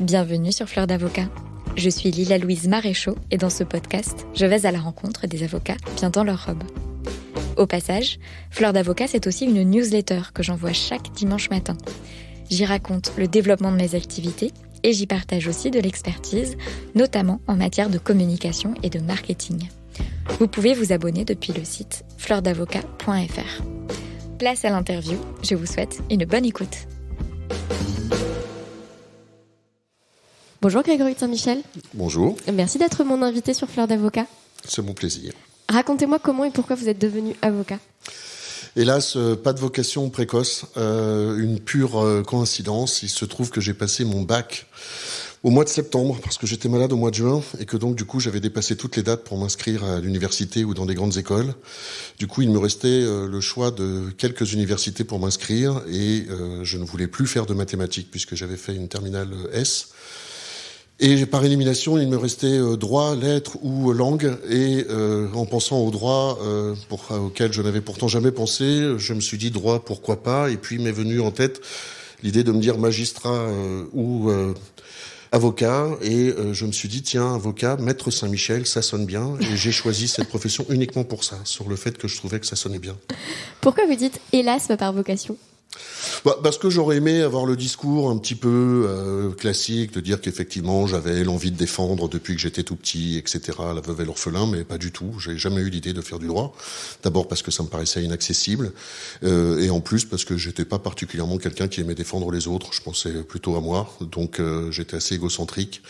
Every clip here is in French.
Bienvenue sur Fleur d'Avocat. Je suis Lila-Louise Maréchaux et dans ce podcast, je vais à la rencontre des avocats bien dans leur robe. Au passage, Fleur d'Avocat, c'est aussi une newsletter que j'envoie chaque dimanche matin. J'y raconte le développement de mes activités et j'y partage aussi de l'expertise, notamment en matière de communication et de marketing. Vous pouvez vous abonner depuis le site fleurdavocat.fr. Place à l'interview, je vous souhaite une bonne écoute. Bonjour Grégory de Saint-Michel. Bonjour. Merci d'être mon invité sur Fleur d'Avocat. C'est mon plaisir. Racontez-moi comment et pourquoi vous êtes devenu avocat. Hélas, pas de vocation précoce, une pure coïncidence. Il se trouve que j'ai passé mon bac au mois de septembre parce que j'étais malade au mois de juin et que donc du coup j'avais dépassé toutes les dates pour m'inscrire à l'université ou dans des grandes écoles. Du coup, il me restait le choix de quelques universités pour m'inscrire et je ne voulais plus faire de mathématiques puisque j'avais fait une terminale S. Et par élimination, il me restait droit, lettres ou langue. Et en pensant au droit, auquel je n'avais pourtant jamais pensé, je me suis dit droit, pourquoi pas. Et puis m'est venue en tête l'idée de me dire magistrat ou avocat. Et je me suis dit, tiens, avocat, maître Saint-Michel, ça sonne bien. Et j'ai choisi cette profession uniquement pour ça, sur le fait que je trouvais que ça sonnait bien. Pourquoi vous dites hélas par vocation ? Parce que j'aurais aimé avoir le discours un petit peu classique, de dire qu'effectivement j'avais l'envie de défendre depuis que j'étais tout petit, etc., la veuve et l'orphelin, mais pas du tout. J'ai jamais eu l'idée de faire du droit. D'abord parce que ça me paraissait inaccessible, et en plus parce que j'étais pas particulièrement quelqu'un qui aimait défendre les autres. Je pensais plutôt à moi, donc j'étais assez égocentrique.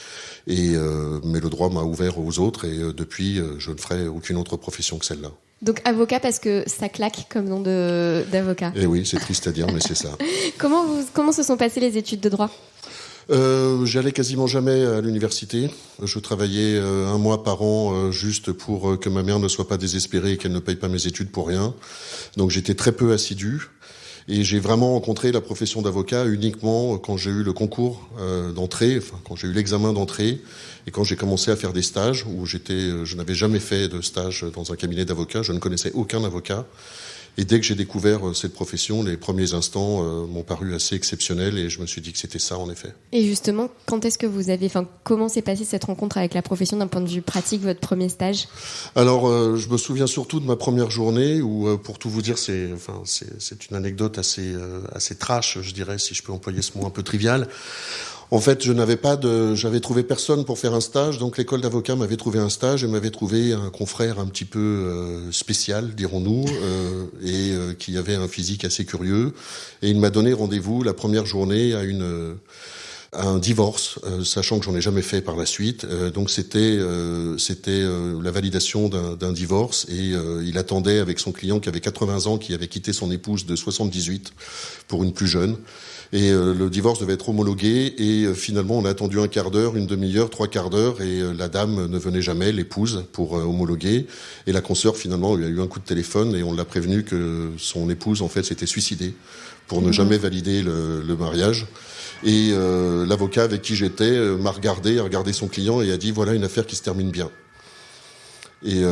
Mais le droit m'a ouvert aux autres, et depuis je ne ferai aucune autre profession que celle-là. Donc avocat parce que ça claque comme nom d'avocat. Eh oui, c'est triste à dire, mais c'est ça. Comment se sont passées les études de droit ? J'allais quasiment jamais à l'université. Je travaillais un mois par an juste pour que ma mère ne soit pas désespérée et qu'elle ne paye pas mes études pour rien. Donc j'étais très peu assidu. Et j'ai vraiment rencontré la profession d'avocat uniquement quand j'ai eu le concours d'entrée, quand j'ai eu l'examen d'entrée et quand j'ai commencé à faire des stages où je n'avais jamais fait de stage dans un cabinet d'avocat, je ne connaissais aucun avocat. Et dès que j'ai découvert cette profession, les premiers instants m'ont paru assez exceptionnels et je me suis dit que c'était ça en effet. Et justement, comment s'est passée cette rencontre avec la profession d'un point de vue pratique, votre premier stage ? Alors, je me souviens surtout de ma première journée où, pour tout vous dire, c'est une anecdote assez trash, je dirais, si je peux employer ce mot un peu trivial. En fait, j'avais trouvé personne pour faire un stage, donc l'école d'avocat m'avait trouvé un stage et m'avait trouvé un confrère un petit peu spécial, dirons-nous, qui avait un physique assez curieux. Et il m'a donné rendez-vous la première journée à un divorce, sachant que j'en ai jamais fait par la suite. Donc c'était la validation d'un divorce et il attendait avec son client qui avait 80 ans, qui avait quitté son épouse de 78 pour une plus jeune. Et le divorce devait être homologué et finalement on a attendu un quart d'heure, une demi-heure, 3/4 d'heure et la dame ne venait jamais, l'épouse, pour homologuer. Et la consoeur finalement lui a eu un coup de téléphone et on l'a prévenu que son épouse en fait s'était suicidée pour ne jamais valider le mariage. Et l'avocat avec qui j'étais a regardé son client et a dit voilà une affaire qui se termine bien. Et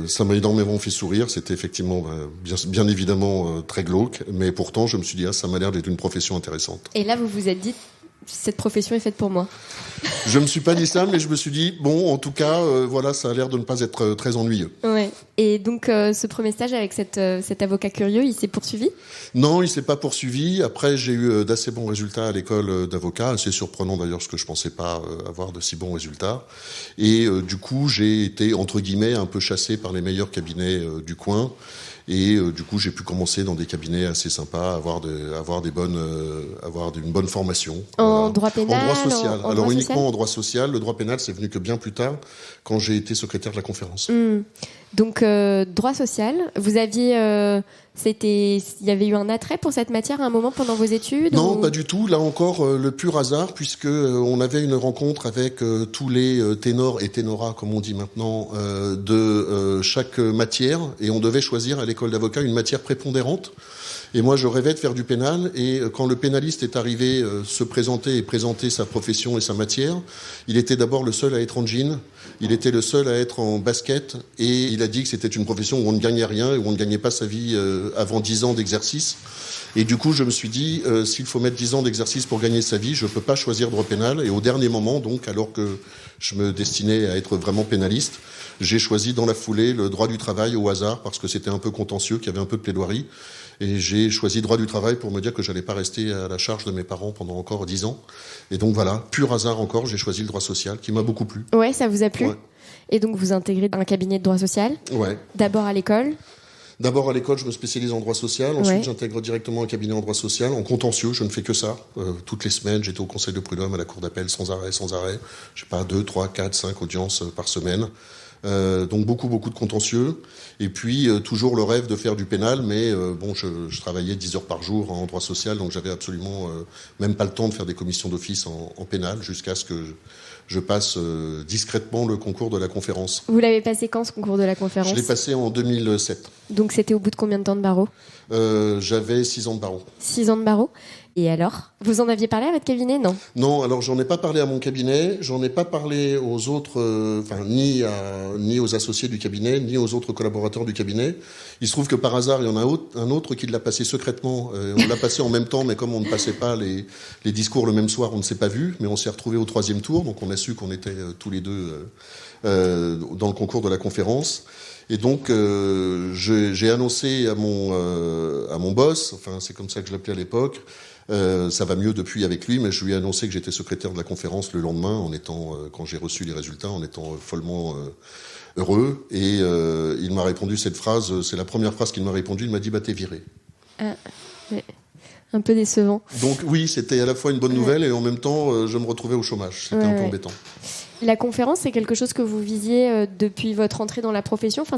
ça m'a énormément fait sourire. C'était effectivement, bien évidemment, très glauque. Mais pourtant, je me suis dit, ça m'a l'air d'être une profession intéressante. Et là, vous vous êtes dit, cette profession est faite pour moi. Je me suis pas dit ça, mais je me suis dit, bon, en tout cas, ça a l'air de ne pas être très ennuyeux. Ouais. Et donc, ce premier stage avec cet avocat curieux, il s'est poursuivi ? Non, il s'est pas poursuivi. Après, j'ai eu d'assez bons résultats à l'école d'avocat. Assez surprenant d'ailleurs, parce que je pensais pas avoir de si bons résultats. Et du coup, j'ai été, entre guillemets, un peu chassé par les meilleurs cabinets du coin. Et du coup, j'ai pu commencer dans des cabinets assez sympas, avoir une bonne formation. En droit pénal, en droit social. En Alors droit uniquement social. en droit social. Le droit pénal, c'est venu que bien plus tard, quand j'ai été secrétaire de la conférence. Donc droit social. Vous aviez, il y avait eu un attrait pour cette matière à un moment pendant vos études ? Non, pas du tout. Là encore, le pur hasard, puisque on avait une rencontre avec tous les ténors et ténoras, comme on dit maintenant, de chaque matière, et on devait choisir à l'école d'avocat une matière prépondérante. Et moi, je rêvais de faire du pénal. Et quand le pénaliste est arrivé se présenter et présenter sa profession et sa matière, il était d'abord le seul à être en jean. Il était le seul à être en basket. Et il a dit que c'était une profession où on ne gagnait rien et où on ne gagnait pas sa vie avant 10 ans d'exercice. Et du coup, je me suis dit, s'il faut mettre 10 ans d'exercice pour gagner sa vie, je peux pas choisir droit pénal. Et au dernier moment, donc, alors que je me destinais à être vraiment pénaliste, j'ai choisi dans la foulée le droit du travail au hasard, parce que c'était un peu contentieux, qu'il y avait un peu de plaidoirie. Et j'ai choisi droit du travail pour me dire que j'allais pas rester à la charge de mes parents pendant encore 10 ans. Et donc voilà, pur hasard encore, j'ai choisi le droit social, qui m'a beaucoup plu. Ouais, ça vous a plu? Ouais. Et donc vous intégrez un cabinet de droit social? Ouais. D'abord à l'école? D'abord à l'école, je me spécialise en droit social. Ensuite, Ouais. j'intègre directement un cabinet en droit social, en contentieux. Je ne fais que ça. Toutes les semaines, j'étais au conseil de prud'homme, à la cour d'appel, sans arrêt. Je sais pas, 2, 3, 4, 5 audiences par semaine. Donc beaucoup de contentieux. Et puis, toujours le rêve de faire du pénal. Mais bon, je travaillais 10 heures par jour en droit social. Donc j'avais absolument même pas le temps de faire des commissions d'office en pénal, jusqu'à ce que je passe discrètement le concours de la conférence. Vous l'avez passé quand, ce concours de la conférence? Je l'ai passé en 2007. Donc c'était au bout de combien de temps de barreau? J'avais 6 ans de barreau. 6 ans de barreau. Et alors? Vous en aviez parlé à votre cabinet, non? Non, alors j'en ai pas parlé à mon cabinet, j'en ai pas parlé aux autres, ni aux associés du cabinet, ni aux autres collaborateurs du cabinet. Il se trouve que par hasard, il y en a un autre qui l'a passé secrètement. On l'a passé en même temps, mais comme on ne passait pas les discours le même soir, on ne s'est pas vu, mais on s'est retrouvés au 3e tour, donc on a su qu'on était tous les deux dans le concours de la conférence. Et donc j'ai annoncé à mon boss, enfin c'est comme ça que je l'appelais à l'époque. Ça va mieux depuis avec lui, mais je lui ai annoncé que j'étais secrétaire de la conférence le lendemain, quand j'ai reçu les résultats, en étant follement heureux. Et il m'a répondu cette phrase, c'est la première phrase qu'il m'a répondu, il m'a dit « bah t'es viré ». Ouais. Un peu décevant. Donc oui, c'était à la fois une bonne nouvelle et en même temps, je me retrouvais au chômage. C'était un peu embêtant. La conférence, c'est quelque chose que vous visiez depuis votre entrée dans la profession. Enfin,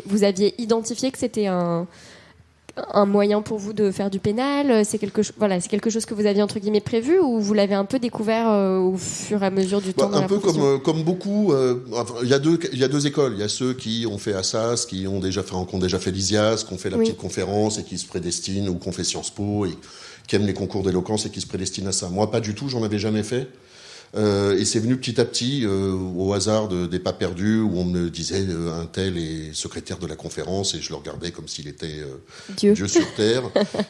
vous aviez identifié que c'était un moyen pour vous de faire du pénal. C'est quelque chose que vous aviez entre guillemets prévu, ou vous l'avez un peu découvert au fur et à mesure du temps dans un la peu profession? comme beaucoup. Il y a deux écoles. Il y a ceux qui ont fait Assas, qui ont déjà fait l'ISIAS, qui ont fait la petite conférence et qui se prédestinent, ou qui ont fait Sciences Po et qui aiment les concours d'éloquence et qui se prédestinent à ça. Moi, pas du tout. J'en avais jamais fait. Et c'est venu petit à petit, au hasard des pas perdus, où on me disait un tel est secrétaire de la conférence, et je le regardais comme s'il était Dieu sur terre.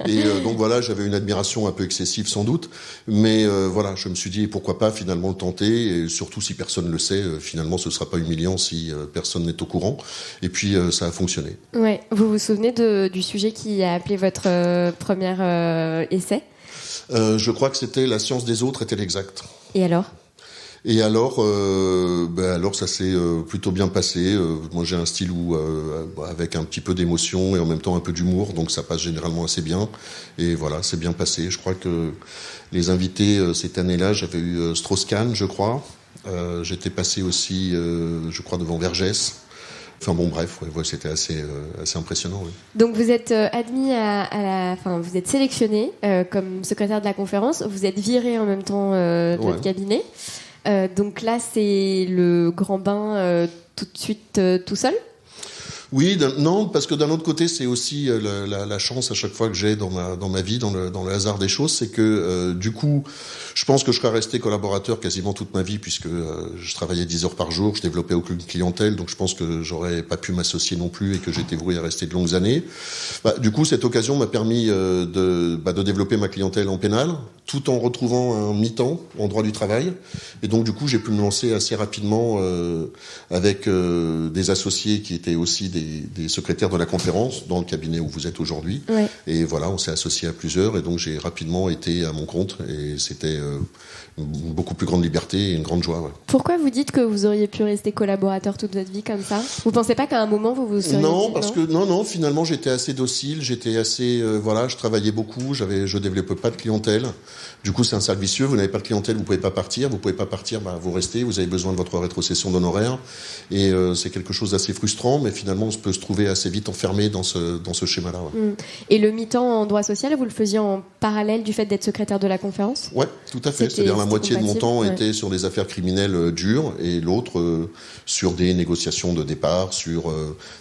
Et donc voilà, j'avais une admiration un peu excessive sans doute, mais voilà, je me suis dit pourquoi pas finalement le tenter, et surtout si personne le sait, finalement ce sera pas humiliant si personne n'est au courant. Et puis ça a fonctionné. Ouais. Vous vous souvenez du sujet qui a appelé votre premier essai? Je crois que c'était la science des autres était l'exact. Et alors? Et alors ça s'est plutôt bien passé. Moi, j'ai un style avec un petit peu d'émotion et en même temps un peu d'humour, donc ça passe généralement assez bien. Et voilà, c'est bien passé. Je crois que les invités cette année-là, j'avais eu Strauss-Kahn, je crois. J'étais passé aussi, je crois, devant Vergès. Enfin bon, bref, ouais, c'était assez impressionnant. Ouais. Donc vous êtes admis vous êtes sélectionné comme secrétaire de la conférence. Vous êtes viré en même temps de votre cabinet. Donc là, c'est le grand bain tout de suite tout seul? Oui, non, parce que d'un autre côté, c'est aussi la chance à chaque fois que j'ai dans ma vie, dans le hasard des choses, c'est que du coup, je pense que je serais resté collaborateur quasiment toute ma vie, puisque je travaillais 10 heures par jour, je développais aucune clientèle, donc je pense que j'aurais pas pu m'associer non plus et que j'étais voué à rester de longues années. Du coup, cette occasion m'a permis de développer ma clientèle en pénal, tout en retrouvant un mi-temps en droit du travail. Et donc, du coup, j'ai pu me lancer assez rapidement avec des associés qui étaient aussi des secrétaires de la conférence dans le cabinet où vous êtes aujourd'hui. Ouais. Et voilà, on s'est associés à plusieurs et donc j'ai rapidement été à mon compte et c'était une beaucoup plus grande liberté et une grande joie. Ouais. Pourquoi vous dites que vous auriez pu rester collaborateur toute votre vie comme ça? Vous pensez pas qu'à un moment vous seriez Non, finalement j'étais assez docile, j'étais assez je travaillais beaucoup, je développais pas de clientèle. Du coup, c'est un cercle vicieux, vous n'avez pas de clientèle, vous pouvez pas partir, vous restez, vous avez besoin de votre rétrocession d'honoraires et c'est quelque chose d'assez frustrant, mais finalement on peut se trouver assez vite enfermé dans ce schéma-là. Ouais. Et le mi-temps en droit social, vous le faisiez en parallèle du fait d'être secrétaire de la conférence? Ouais, tout à fait. C'est-à-dire la moitié de mon temps était sur des affaires criminelles dures et l'autre sur des négociations de départ, sur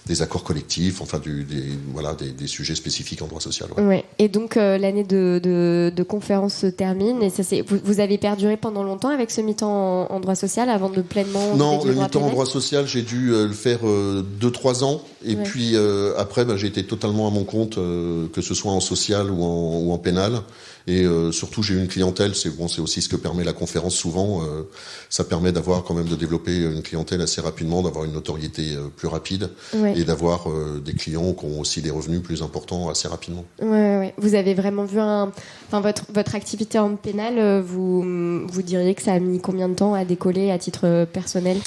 des accords collectifs, enfin des sujets spécifiques en droit social. Ouais. Ouais. Et donc l'année de conférence termine. Et ça, vous avez perduré pendant longtemps avec ce mi-temps en droit social avant de pleinement... Non, le mi-temps en droit social, j'ai dû le faire 2-3 ans. Et puis après, j'ai été totalement à mon compte, que ce soit en social ou en pénal. Et surtout, j'ai eu une clientèle. C'est aussi ce que permet la conférence souvent. Ça permet d'avoir quand même de développer une clientèle assez rapidement, d'avoir une notoriété plus rapide et d'avoir des clients qui ont aussi des revenus plus importants assez rapidement. Ouais. Vous avez vraiment vu votre activité en pénal, vous diriez que ça a mis combien de temps à décoller à titre personnel ?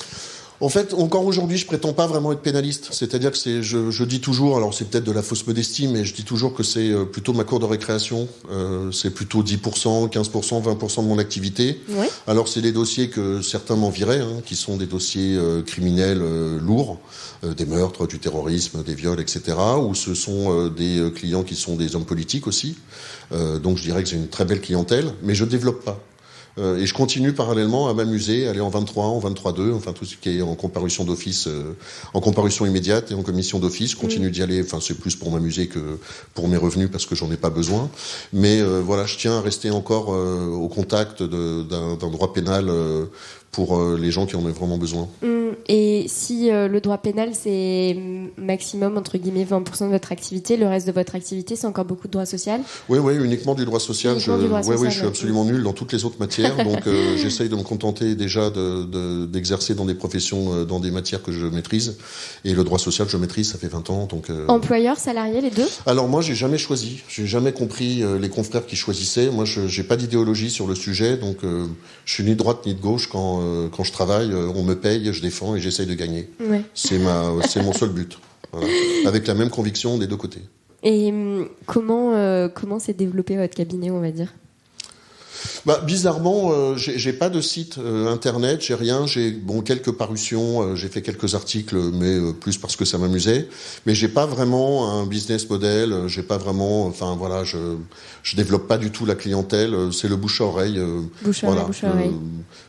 En fait, encore aujourd'hui, je prétends pas vraiment être pénaliste. C'est-à-dire que je dis toujours, alors c'est peut-être de la fausse modestie, mais je dis toujours que c'est plutôt ma cour de récréation. C'est plutôt 10%, 15%, 20% de mon activité. Ouais. Alors c'est des dossiers que certains m'envieraient, qui sont des dossiers criminels lourds, des meurtres, du terrorisme, des viols, etc. Ou ce sont des clients qui sont des hommes politiques aussi. Donc je dirais que j'ai une très belle clientèle, mais je développe pas. Et je continue parallèlement à m'amuser, à aller en 23, en 23-2, enfin tout ce qui est en comparution d'office, en comparution immédiate et en commission d'office. Je continue d'y aller, enfin c'est plus pour m'amuser que pour mes revenus parce que j'en ai pas besoin. Mais voilà, je tiens à rester encore au contact d'un droit pénal pour les gens qui en ont vraiment besoin. Et si le droit pénal, c'est maximum, entre guillemets, 20% de votre activité, le reste de votre activité, c'est encore beaucoup de droit social ? Oui, uniquement du droit social. Je suis absolument nul dans toutes les autres matières. Donc, j'essaye de me contenter déjà d'exercer dans des professions, dans des matières que je maîtrise. Et le droit social, je maîtrise, ça fait 20 ans. Donc, employeur, salarié, les deux ? Alors, moi, j'ai jamais choisi. J'ai jamais compris les confrères qui choisissaient. Moi, j'ai pas d'idéologie sur le sujet. Donc, je suis ni de droite ni de gauche quand je travaille. On me paye, je défends et j'essaye de gagner. Ouais. C'est mon seul but. Voilà. Avec la même conviction des deux côtés. Et comment s'est développé votre cabinet, on va dire ? Bizarrement, j'ai pas de site internet, j'ai rien, j'ai quelques parutions, j'ai fait quelques articles, mais plus parce que ça m'amusait. Mais j'ai pas vraiment un business model, j'ai pas vraiment, je développe pas du tout la clientèle. C'est le bouche à oreille. Bouche à oreille.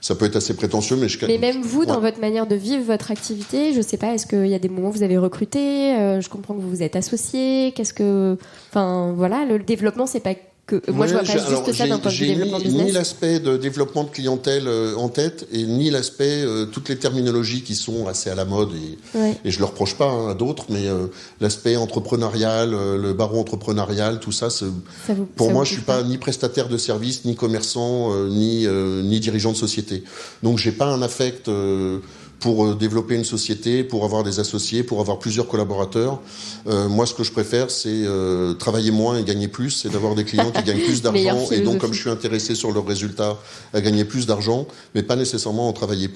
Ça peut être assez prétentieux, mais Mais même vous, dans votre manière de vivre votre activité, je sais pas, est-ce qu'il y a des moments où vous avez recruté ? Je comprends que vous vous êtes associé. Le développement, c'est pas moi, je vois pas juste ça d'un point de vue développement business. Ni l'aspect de développement de clientèle en tête, et ni l'aspect toutes les terminologies qui sont assez à la mode et je le reproche pas à d'autres, mais l'aspect entrepreneurial, le barreau entrepreneurial, tout ça, pour moi, je suis pas ni prestataire de service, ni commerçant, ni dirigeant de société. Donc, j'ai pas un affect pour développer une société, pour avoir des associés, pour avoir plusieurs collaborateurs. Moi, ce que je préfère, c'est travailler moins et gagner plus, c'est d'avoir des clients qui gagnent plus d'argent, et donc, comme je suis intéressé sur leurs résultats, à gagner plus d'argent, mais pas nécessairement en travaillant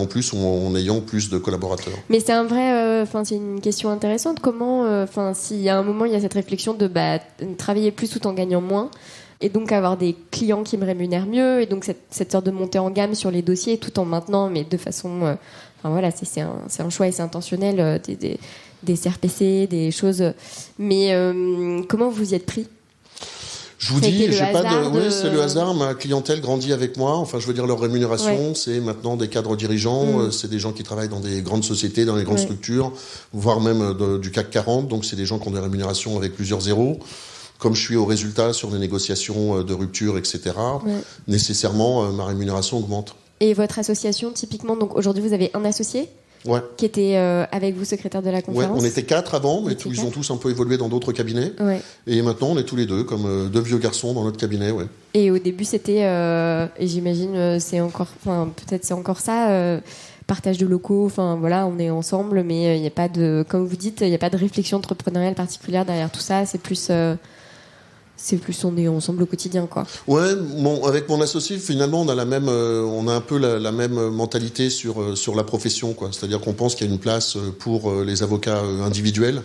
plus ou en ayant plus de collaborateurs. Mais c'est un vrai, c'est une question intéressante. Comment, si à un moment il y a cette réflexion de travailler plus tout en gagnant moins, et donc avoir des clients qui me rémunèrent mieux, et donc cette sorte de montée en gamme sur les dossiers tout en maintenant, mais de façon, c'est un choix et c'est intentionnel, des CRPC, des choses. Mais comment vous y êtes pris ? Je vous dis, c'est le hasard. Ma clientèle grandit avec moi. Enfin, je veux dire, leur rémunération, c'est maintenant des cadres dirigeants, c'est des gens qui travaillent dans des grandes sociétés, dans les grandes structures, voire même du CAC 40. Donc, c'est des gens qui ont des rémunérations avec plusieurs zéros. Comme je suis au résultat sur des négociations de rupture, etc., nécessairement, ma rémunération augmente. Et votre association, typiquement, donc aujourd'hui, vous avez un associé qui était avec vous, secrétaire de la conférence. On était 4 avant, mais ils ont tous un peu évolué dans d'autres cabinets. Ouais. Et maintenant, on est tous les deux, comme 2 vieux garçons dans notre cabinet. Ouais. Et au début, c'était, et j'imagine, peut-être c'est encore ça... partage de locaux, on est ensemble, mais il n'y a pas de, comme vous dites, il n'y a pas de réflexion entrepreneuriale particulière derrière tout ça. C'est plus on est ensemble au quotidien, quoi. Ouais, avec mon associé, finalement, on a un peu la même mentalité sur la profession, quoi. C'est-à-dire qu'on pense qu'il y a une place pour les avocats individuels,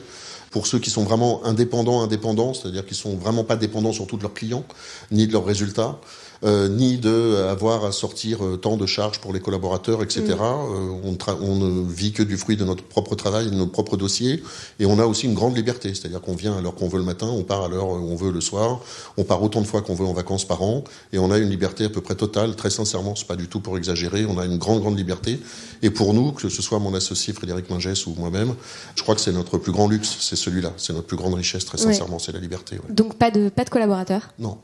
pour ceux qui sont vraiment indépendants, c'est-à-dire qui sont vraiment pas dépendants surtout de leurs clients ni de leurs résultats. ni d'avoir à sortir tant de charges pour les collaborateurs, etc. On ne vit que du fruit de notre propre travail, de nos propres dossiers, et on a aussi une grande liberté, c'est-à-dire qu'on vient à l'heure qu'on veut le matin, on part à l'heure où on veut le soir, on part autant de fois qu'on veut en vacances par an, et on a une liberté à peu près totale, très sincèrement, c'est pas du tout pour exagérer, on a une grande liberté, et pour nous, que ce soit mon associé Frédéric Mingès ou moi-même, je crois que c'est notre plus grand luxe, c'est celui-là, c'est notre plus grande richesse, très sincèrement, c'est la liberté. Ouais. Donc pas de collaborateurs ? Non.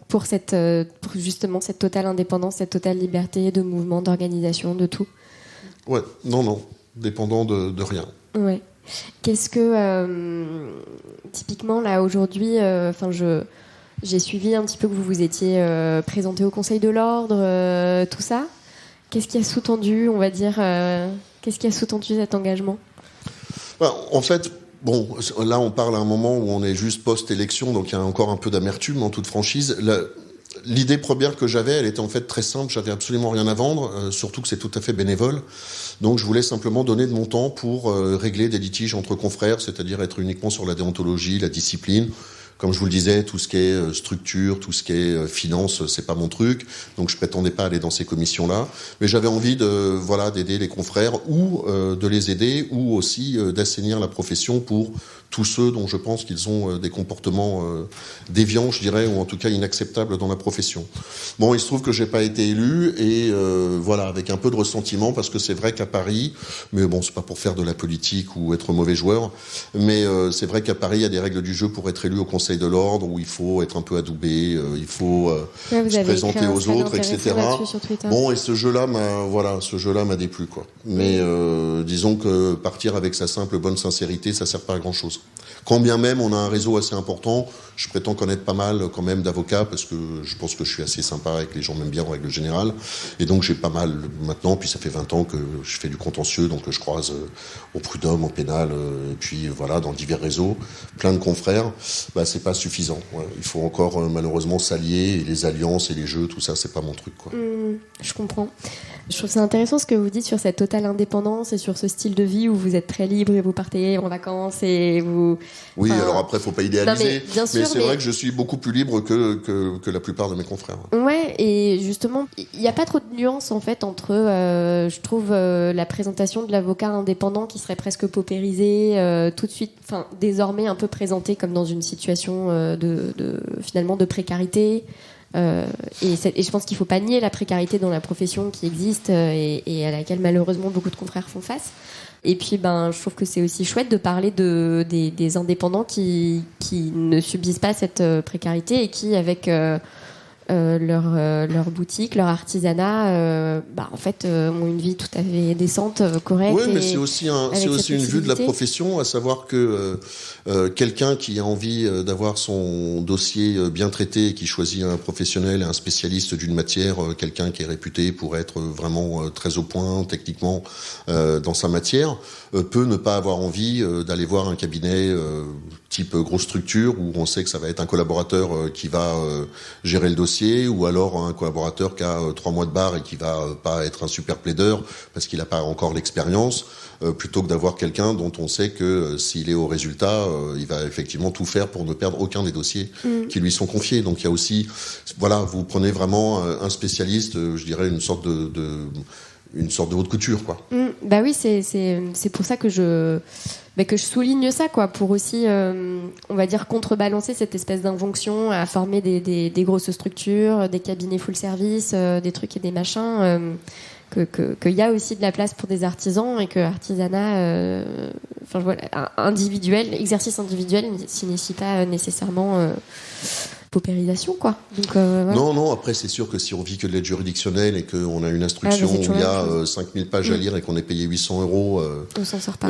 Pour justement cette totale indépendance, cette totale liberté de mouvement, d'organisation, de tout. Ouais, non, dépendant de rien. Ouais. Qu'est-ce que typiquement là aujourd'hui, j'ai suivi un petit peu que vous vous étiez présenté au Conseil de l'Ordre, tout ça. Qu'est-ce qui a sous-tendu, on va dire, qu'est-ce qui a sous-tendu cet engagement ? En fait. Bon, là, on parle à un moment où on est juste post-élection, donc il y a encore un peu d'amertume, en toute franchise. L'idée première que j'avais, elle était en fait très simple. J'avais absolument rien à vendre, surtout que c'est tout à fait bénévole. Donc, je voulais simplement donner de mon temps pour régler des litiges entre confrères, c'est-à-dire être uniquement sur la déontologie, la discipline. Comme je vous le disais, tout ce qui est structure, tout ce qui est finance, c'est pas mon truc. Donc je prétendais pas aller dans ces commissions-là, mais j'avais envie d'aider les confrères ou de les aider ou aussi d'assainir la profession pour tous ceux dont je pense qu'ils ont des comportements déviants, je dirais, ou en tout cas inacceptables dans la profession. Bon, il se trouve que j'ai pas été élu et avec un peu de ressentiment parce que c'est vrai qu'à Paris, mais bon, c'est pas pour faire de la politique ou être mauvais joueur, mais c'est vrai qu'à Paris, il y a des règles du jeu pour être élu au Conseil de l'Ordre où il faut être un peu adoubé, il faut se présenter aux autres, etc. Bon, et ce jeu-là m'a déplu, quoi. Mais disons que partir avec sa simple bonne sincérité, ça sert pas à grand-chose. Quand bien même on a un réseau assez important, je prétends connaître pas mal quand même d'avocats parce que je pense que je suis assez sympa avec les gens, même bien en règle générale. Et donc j'ai pas mal maintenant, puis ça fait 20 ans que je fais du contentieux, donc je croise au prud'homme, au pénal, et puis dans divers réseaux, plein de confrères. C'est pas suffisant. Ouais. Il faut encore malheureusement s'allier, et les alliances et les jeux, tout ça, c'est pas mon truc, quoi. Je comprends. Je trouve ça intéressant ce que vous dites sur cette totale indépendance et sur ce style de vie où vous êtes très libre et vous partez en vacances et vous... Oui, alors après, faut pas idéaliser. Bien sûr, mais c'est vrai que je suis beaucoup plus libre que la plupart de mes confrères. Ouais, et justement, il n'y a pas trop de nuances en fait entre, je trouve, la présentation de l'avocat indépendant qui serait presque paupérisé, tout de suite, désormais un peu présenté comme dans une situation finalement de précarité. Et je pense qu'il ne faut pas nier la précarité dans la profession qui existe et à laquelle malheureusement beaucoup de confrères font face. Et puis je trouve que c'est aussi chouette de parler des indépendants qui ne subissent pas cette précarité et qui avec leur boutique, leur artisanat, en fait, ont une vie tout à fait décente, correcte. Oui, mais c'est aussi une vue de la profession, à savoir que quelqu'un qui a envie d'avoir son dossier bien traité et qui choisit un professionnel, un spécialiste d'une matière, quelqu'un qui est réputé pour être vraiment très au point techniquement dans sa matière, peut ne pas avoir envie d'aller voir un cabinet type grosse structure où on sait que ça va être un collaborateur qui va gérer le dossier, ou alors un collaborateur qui a 3 mois de bar et qui va pas être un super plaideur parce qu'il n'a pas encore l'expérience, plutôt que d'avoir quelqu'un dont on sait que s'il est au résultat, il va effectivement tout faire pour ne perdre aucun des dossiers qui lui sont confiés. Donc il y a aussi, vous prenez vraiment un spécialiste, je dirais une sorte de haute couture, quoi. Oui, c'est pour ça que je souligne ça, quoi, pour aussi, on va dire, contrebalancer cette espèce d'injonction à former des grosses structures, des cabinets full service, des trucs et des machins, qu'il y a aussi de la place pour des artisans et que l'artisanat, exercice individuel signifie pas nécessairement paupérisation, quoi. Donc, voilà. Non, après c'est sûr que si on vit que de l'aide juridictionnelle et qu'on a une instruction où il y a 5000 pages à lire et qu'on est payé 800 €, on s'en sort pas.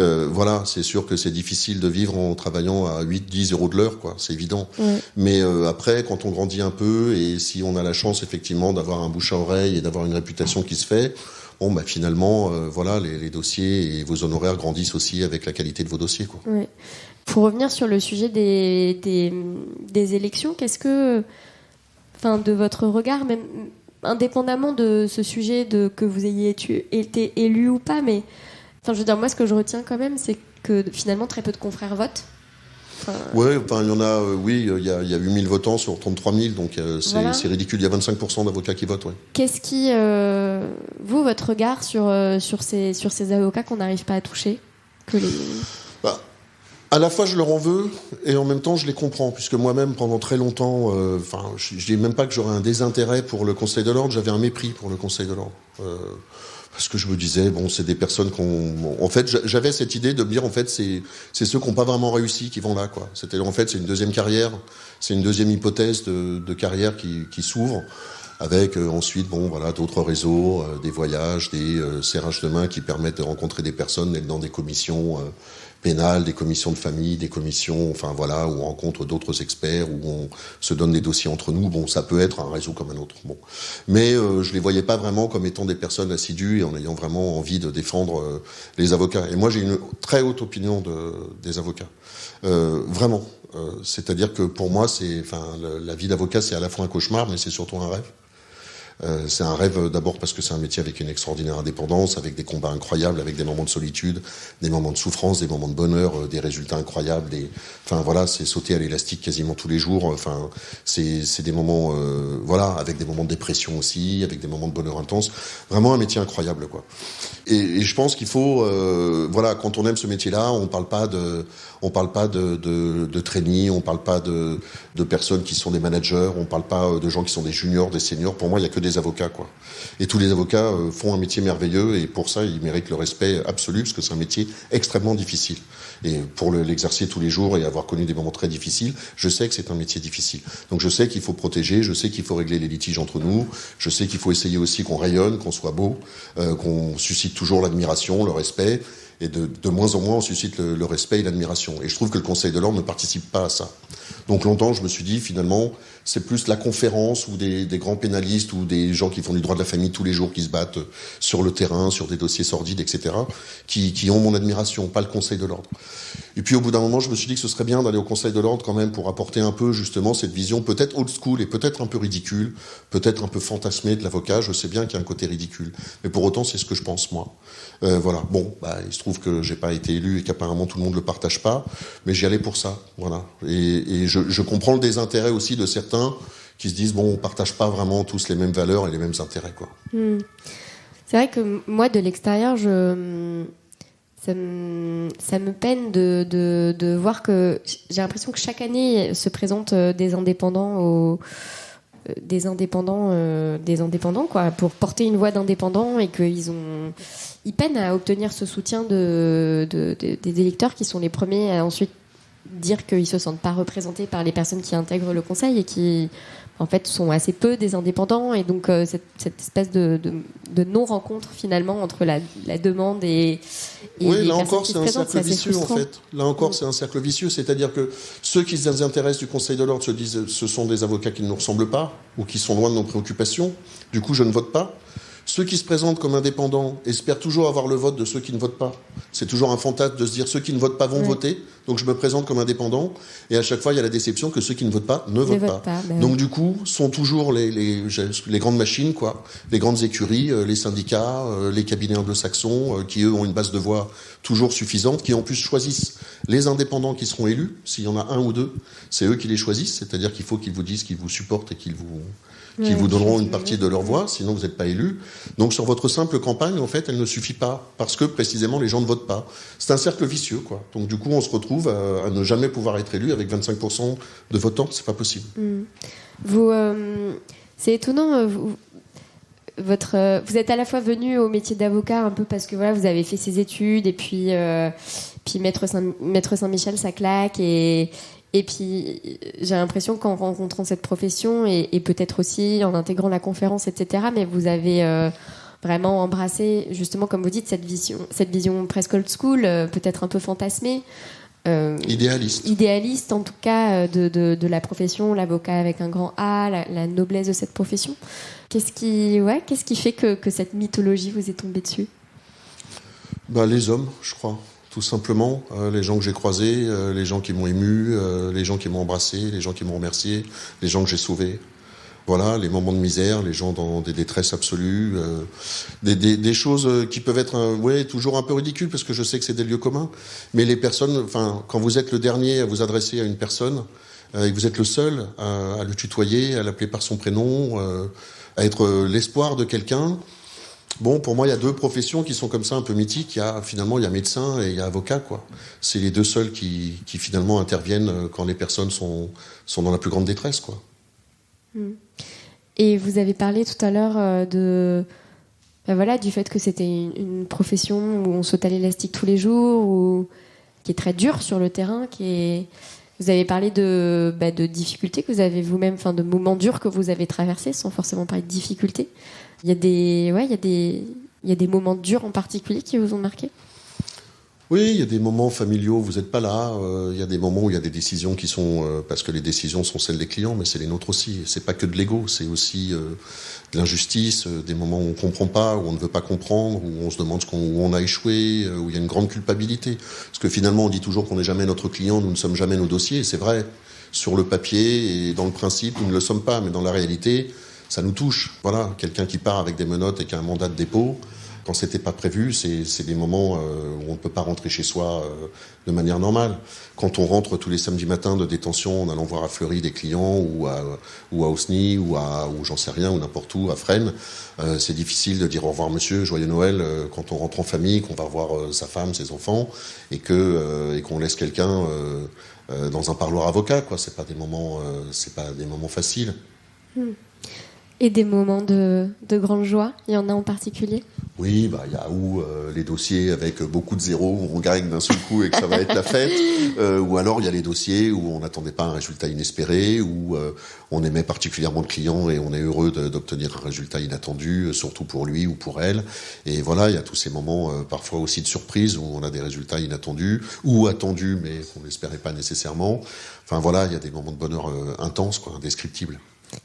C'est sûr que c'est difficile de vivre en travaillant à 8-10 € de l'heure, quoi, c'est évident. Mais après, quand on grandit un peu et si on a la chance effectivement d'avoir un bouche à oreille et d'avoir une réputation qui se fait, finalement, les dossiers et vos honoraires grandissent aussi avec la qualité de vos dossiers, quoi. Ouais. Pour revenir sur le sujet des élections, qu'est-ce que, de votre regard, même indépendamment de ce sujet que vous ayez été élu ou pas, mais moi ce que je retiens quand même, c'est que finalement très peu de confrères votent. Ouais, enfin, il y en a, oui, il y a 8000 votants sur 33 000, donc c'est ridicule. Il y a 25% d'avocats qui votent, ouais. Qu'est-ce qui, vous, votre regard sur ces avocats qu'on n'arrive pas à toucher À la fois, je leur en veux, et en même temps, je les comprends, puisque moi-même, pendant très longtemps, je dis même pas que j'aurais un désintérêt pour le Conseil de l'Ordre, j'avais un mépris pour le Conseil de l'Ordre. Parce que je me disais, bon, c'est des personnes en fait, j'avais cette idée de me dire, en fait, c'est ceux qui n'ont pas vraiment réussi qui vont là, quoi. En fait, c'est une deuxième carrière, c'est une deuxième hypothèse de carrière qui s'ouvre, avec ensuite, bon, voilà, d'autres réseaux, des voyages, des serrages de main qui permettent de rencontrer des personnes, d'être dans des commissions pénales, des commissions de famille, des commissions, enfin voilà, où on rencontre d'autres experts, où on se donne des dossiers entre nous. Bon, ça peut être un réseau comme un autre. Bon, mais je les voyais pas vraiment comme étant des personnes assidues et en ayant vraiment envie de défendre les avocats. Et moi, j'ai une très haute opinion des avocats, vraiment. C'est-à-dire que pour moi, la vie d'avocat, c'est à la fois un cauchemar, mais c'est surtout un rêve. C'est un rêve d'abord parce que c'est un métier avec une extraordinaire indépendance, avec des combats incroyables, avec des moments de solitude, des moments de souffrance, des moments de bonheur, des résultats incroyables. Enfin voilà, c'est sauter à l'élastique quasiment tous les jours. Enfin, c'est des moments, voilà, avec des moments de dépression aussi, avec des moments de bonheur intense. Vraiment un métier incroyable, quoi. Et je pense qu'il faut, voilà, quand on aime ce métier-là, on parle pas de trainees, on parle pas de personnes qui sont des managers, on parle pas de gens qui sont des juniors, des seniors. Pour moi, il y a que des avocats, quoi. Et tous les avocats font un métier merveilleux et pour ça, ils méritent le respect absolu parce que c'est un métier extrêmement difficile. Et pour l'exercer tous les jours et avoir connu des moments très difficiles, je sais que c'est un métier difficile. Donc je sais qu'il faut protéger, je sais qu'il faut régler les litiges entre nous, je sais qu'il faut essayer aussi qu'on rayonne, qu'on soit beau, qu'on suscite toujours l'admiration, le respect. Et de moins en moins, on suscite le respect et l'admiration. Et je trouve que le Conseil de l'Ordre ne participe pas à ça. Donc longtemps, je me suis dit, finalement, c'est plus la conférence ou des grands pénalistes ou des gens qui font du droit de la famille tous les jours, qui se battent sur le terrain, sur des dossiers sordides, etc., qui ont mon admiration, pas le Conseil de l'Ordre. Et puis au bout d'un moment, je me suis dit que ce serait bien d'aller au Conseil de l'Ordre quand même pour apporter un peu justement cette vision peut-être old school et peut-être un peu ridicule, peut-être un peu fantasmée de l'avocat. Je sais bien qu'il y a un côté ridicule, mais pour autant, c'est ce que je pense, moi. Voilà. Bon, il se trouve que j'ai pas été élu et qu'apparemment tout le monde le partage pas, mais j'y allais pour ça. Voilà. Et je comprends le désintérêt aussi de certains qui se disent bon, on partage pas vraiment tous les mêmes valeurs et les mêmes intérêts, quoi. C'est vrai que moi, de l'extérieur, ça me peine de voir que j'ai l'impression que chaque année se présentent des indépendants quoi, pour porter une voix d'indépendants et ils peinent à obtenir ce soutien des électeurs qui sont les premiers à ensuite dire qu'ils se sentent pas représentés par les personnes qui intègrent le conseil et qui en fait sont assez peu des indépendants et donc cette espèce de non-rencontre finalement entre la demande et oui, les là personnes encore qui c'est se un présentent, cercle c'est assez vicieux frustrant. en fait. Là encore c'est un cercle vicieux, c'est-à-dire que ceux qui se désintéressent du Conseil de l'Ordre se disent ce sont des avocats qui ne nous ressemblent pas ou qui sont loin de nos préoccupations, du coup je ne vote pas. Ceux qui se présentent comme indépendants espèrent toujours avoir le vote de ceux qui ne votent pas. C'est toujours un fantasme de se dire ceux qui ne votent pas vont voter, donc je me présente comme indépendant, et à chaque fois il y a la déception que ceux qui ne votent pas ne votent pas. Donc du coup, sont toujours les grandes machines, quoi, les grandes écuries, les syndicats, les cabinets anglo-saxons, qui eux ont une base de voix toujours suffisante, qui en plus choisissent les indépendants qui seront élus, s'il y en a un ou deux, c'est eux qui les choisissent, c'est-à-dire qu'il faut qu'ils vous disent qu'ils vous supportent et qu'ils vous donneront une partie de leur voix, sinon vous n'êtes pas élu. Donc sur votre simple campagne, en fait, elle ne suffit pas, parce que précisément les gens ne votent pas. C'est un cercle vicieux, quoi. Donc du coup, on se retrouve à ne jamais pouvoir être élu avec 25% de votants, c'est pas possible. C'est étonnant, vous êtes à la fois venu au métier d'avocat un peu parce que voilà, vous avez fait ces études et puis Maître Saint-Michel, ça claque et puis, j'ai l'impression qu'en rencontrant cette profession et peut-être aussi en intégrant la conférence, etc., mais vous avez vraiment embrassé, justement, comme vous dites, cette vision presque old school, peut-être un peu fantasmée. Idéaliste, en tout cas, de la profession, l'avocat avec un grand A, la noblesse de cette profession. Qu'est-ce qui fait que cette mythologie vous est tombée dessus ? Les hommes, je crois. Tout simplement, les gens que j'ai croisés, les gens qui m'ont ému, les gens qui m'ont embrassé, les gens qui m'ont remercié, les gens que j'ai sauvés. Voilà, les moments de misère, les gens dans des détresses absolues, des choses qui peuvent être toujours un peu ridicules, parce que je sais que c'est des lieux communs. Mais les personnes, quand vous êtes le dernier à vous adresser à une personne, et que vous êtes le seul à le tutoyer, à l'appeler par son prénom, à être l'espoir de quelqu'un. Bon, pour moi, il y a deux professions qui sont comme ça un peu mythiques. Il y a médecin et il y a avocat, quoi. C'est les deux seuls qui finalement interviennent quand les personnes sont dans la plus grande détresse, quoi. Et vous avez parlé tout à l'heure du fait que c'était une profession où on saute à l'élastique tous les jours, qui est très dure sur le terrain, Vous avez parlé de difficultés que vous avez vous-même, de moments durs que vous avez traversés, sans forcément parler de difficultés. Il y a des moments durs en particulier qui vous ont marqué ? Oui, il y a des moments familiaux où vous n'êtes pas là. Il y a des moments où il y a des décisions qui sont... parce que les décisions sont celles des clients, mais c'est les nôtres aussi. C'est pas que de l'ego, c'est aussi de l'injustice, des moments où on ne comprend pas, où on ne veut pas comprendre, où on se demande où on a échoué, où il y a une grande culpabilité. Parce que finalement, on dit toujours qu'on n'est jamais notre client, nous ne sommes jamais nos dossiers. Et c'est vrai, sur le papier et dans le principe, nous ne le sommes pas. Mais dans la réalité, ça nous touche. Voilà, quelqu'un qui part avec des menottes et qui a un mandat de dépôt... Quand c'était pas prévu, c'est des moments où on ne peut pas rentrer chez soi de manière normale. Quand on rentre tous les samedis matins de détention en allant voir à Fleury des clients ou à Osny ou j'en sais rien, ou n'importe où, à Fresnes, c'est difficile de dire au revoir monsieur, joyeux Noël, quand on rentre en famille, qu'on va voir sa femme, ses enfants, et qu'on laisse quelqu'un dans un parloir avocat, quoi. C'est pas des moments faciles. Et des moments de grande joie, il y en a en particulier ? Oui, il y a les dossiers avec beaucoup de zéros, où on gagne d'un seul coup et que ça va être la fête. Ou alors il y a les dossiers où on n'attendait pas un résultat inespéré, où on aimait particulièrement le client et on est heureux d'obtenir un résultat inattendu, surtout pour lui ou pour elle. Et voilà, il y a tous ces moments parfois aussi de surprise où on a des résultats inattendus ou attendus mais qu'on n'espérait pas nécessairement. Enfin voilà, il y a des moments de bonheur intenses, quoi, indescriptibles.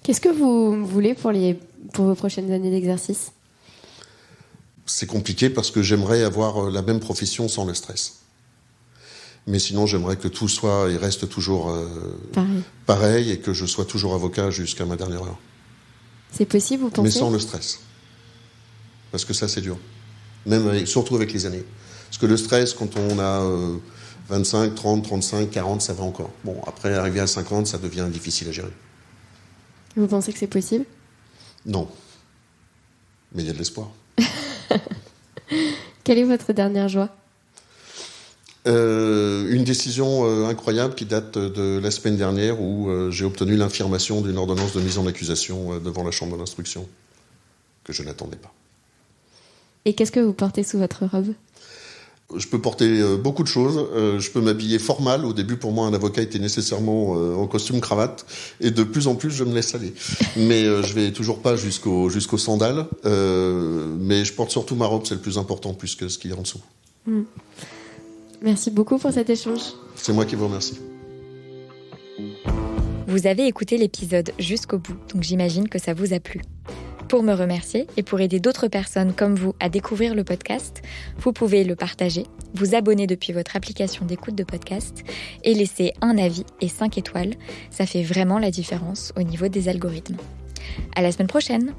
Qu'est-ce que vous voulez pour vos prochaines années d'exercice ? C'est compliqué parce que j'aimerais avoir la même profession sans le stress. Mais sinon, j'aimerais que tout soit et reste toujours pareil et que je sois toujours avocat jusqu'à ma dernière heure. C'est possible, vous pensez ? Mais sans le stress. Parce que ça, c'est dur. Surtout avec les années. Parce que le stress, quand on a 25, 30, 35, 40, ça va encore. Bon, après, arriver à 50, ça devient difficile à gérer. Vous pensez que c'est possible ? Non. Mais il y a de l'espoir. Quelle est votre dernière joie ? Une décision incroyable qui date de la semaine dernière où j'ai obtenu l'infirmation d'une ordonnance de mise en accusation devant la chambre d'instruction que je n'attendais pas. Et qu'est-ce que vous portez sous votre robe ? Je peux porter beaucoup de choses. Je peux m'habiller formal. Au début, pour moi, un avocat était nécessairement en costume cravate. Et de plus en plus, je me laisse aller. Mais je vais toujours pas jusqu'aux sandales. Mais je porte surtout ma robe, c'est le plus important, plus que ce qu'il y a en dessous. Merci beaucoup pour cet échange. C'est moi qui vous remercie. Vous avez écouté l'épisode jusqu'au bout, donc j'imagine que ça vous a plu. Pour me remercier et pour aider d'autres personnes comme vous à découvrir le podcast, vous pouvez le partager, vous abonner depuis votre application d'écoute de podcast et laisser un avis et 5 étoiles. Ça fait vraiment la différence au niveau des algorithmes. À la semaine prochaine!